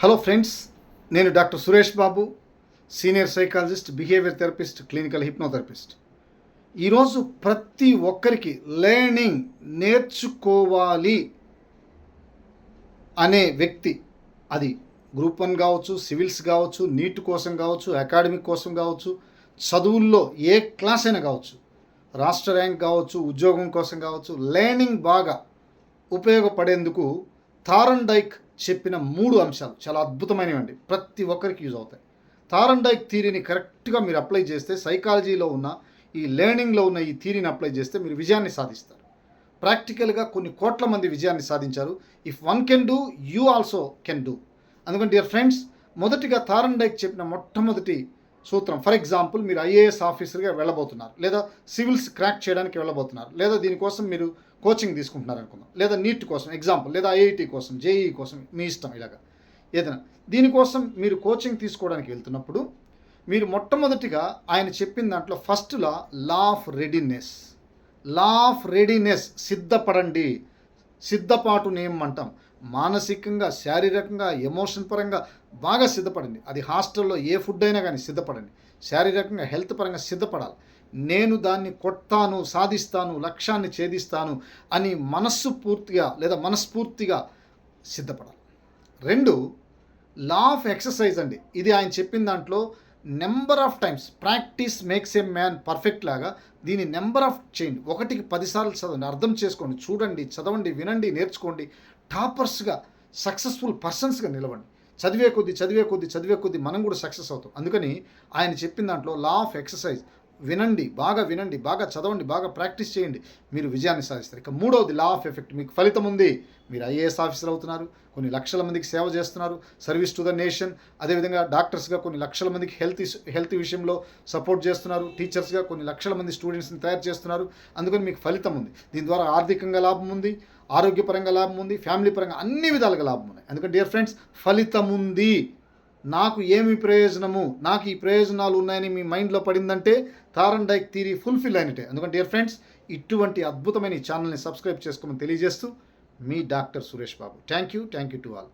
Hello friends, నేను doctor Suresh Babu, senior psychologist, behaviour therapist, clinical hypnotherapist. ఈరోజు ప్రతి ఒక్కరికి లెర్నింగ్ నేర్చుకోవాలి అనే వ్యక్తి, అది గ్రూప్ 1 కావచ్చు, సివిల్స్ కావచ్చు, నీట్ కోసం కావచ్చు, అకాడమిక్ కోసం కావచ్చు, చదువుల్లో ఏ క్లాస్ అయినా కావచ్చు, రాష్ట్ర ర్యాంక్ కావచ్చు, ఉద్యోగం కోసం కావచ్చు, లెర్నింగ్ బాగా ఉపయోగపడేందుకు థార్న్డైక్ చెప్పిన 3 అంశాలు చాలా అద్భుతమైనవండి. ప్రతి ఒక్కరికి యూజ్ అవుతాయి. థార్న్డైక్ థియరీని కరెక్ట్గా మీరు అప్లై చేస్తే, సైకాలజీలో ఉన్న ఈ లెర్నింగ్లో ఉన్న ఈ థియరీని అప్లై చేస్తే మీరు విజయాన్ని సాధిస్తారు. ప్రాక్టికల్గా కొన్ని కోట్ల మంది విజయాన్ని సాధించారు. If one can do, you also can do. అందుకని డియర్ ఫ్రెండ్స్, మొదటిగా థార్న్డైక్ చెప్పిన మొట్టమొదటి సూత్రం, ఫర్ ఎగ్జాంపుల్ మీరు ఐఏఎస్ ఆఫీసర్గా వెళ్ళబోతున్నారు, లేదా సివిల్స్ క్రాక్ చేయడానికి వెళ్ళబోతున్నారు, లేదా దీనికోసం మీరు కోచింగ్ తీసుకుంటున్నారు అనుకుందాం, లేదా నీట్ కోసం ఎగ్జాంపుల్, లేదా ఐఐటి కోసం, జేఈఈ కోసం, మీ ఇష్టం, ఇలాగా ఏదైనా. దీనికోసం మీరు కోచింగ్ తీసుకోవడానికి వెళ్తున్నప్పుడు మీరు మొట్టమొదటిగా ఆయన చెప్పిన దాంట్లో first law of readiness. Law of readiness, సిద్ధపడండి. సిద్ధపాటు నియమం అంటాం. మానసికంగా, శారీరకంగా, ఎమోషన్ పరంగా బాగా సిద్ధపడండి. అది హాస్టల్లో ఏ ఫుడ్ అయినా కానీ సిద్ధపడండి. శారీరకంగా, హెల్త్ పరంగా సిద్ధపడాలి. నేను దాన్ని కొడతాను, సాధిస్తాను, లక్ష్యాన్ని ఛేదిస్తాను అని మనస్ఫూర్తిగా సిద్ధపడాలి. 2, లా ఆఫ్ ఎక్సర్సైజ్ అండి. ఇది ఆయన చెప్పిన దాంట్లో number of times, practice makes a man perfect లాగా దీని నెంబర్ ఆఫ్ చేయండి. 1కి 10 సార్లు చదవండి, అర్థం చేసుకోండి, చూడండి, చదవండి, వినండి, నేర్చుకోండి. టాపర్స్గా, సక్సెస్ఫుల్ పర్సన్స్గా నిలవండి. చదివే కొద్దీ మనం కూడా సక్సెస్ అవుతాం. అందుకని ఆయన చెప్పిన దాంట్లో లా ఆఫ్ ఎక్సర్సైజ్, వినండి, బాగా చదవండి, బాగా ప్రాక్టీస్ చేయండి, మీరు విజయాన్ని సాధిస్తారు. ఇక 3వది లా ఆఫ్ ఎఫెక్ట్. మీకు ఫలితం ఉంది, మీరు ఐఏఎస్ ఆఫీసర్ అవుతున్నారు, కొన్ని లక్షల మందికి సేవ చేస్తున్నారు, సర్వీస్ టు ద నేషన్. అదేవిధంగా డాక్టర్స్గా కొన్ని లక్షల మందికి హెల్త్ విషయంలో సపోర్ట్ చేస్తున్నారు, టీచర్స్గా కొన్ని లక్షల మంది స్టూడెంట్స్ని తయారు చేస్తున్నారు. అందుకని మీకు ఫలితం ఉంది. దీని ద్వారా ఆర్థికంగా లాభం ఉంది, ఆరోగ్యపరంగా లాభం ఉంది, ఫ్యామిలీ పరంగా అన్ని విధాలుగా లాభం ఉన్నాయి. అందుకని డియర్ ఫ్రెండ్స్, ఫలితం ఉంది, నాకు ఏమి ప్రయోజనము, నాకు ఈ ప్రయోజనాలు ఉన్నాయని మీ మైండ్లో పడిందంటే థార్న్డైక్ థియరీ ఫుల్ఫిల్ అయినట్టే. అందుకని డియర్ ఫ్రెండ్స్, ఇటువంటి అద్భుతమైన ఈ ఛానల్ని సబ్స్క్రైబ్ చేసుకోమని తెలియజేస్తూ మీ doctor Suresh Babu. Thank you to all.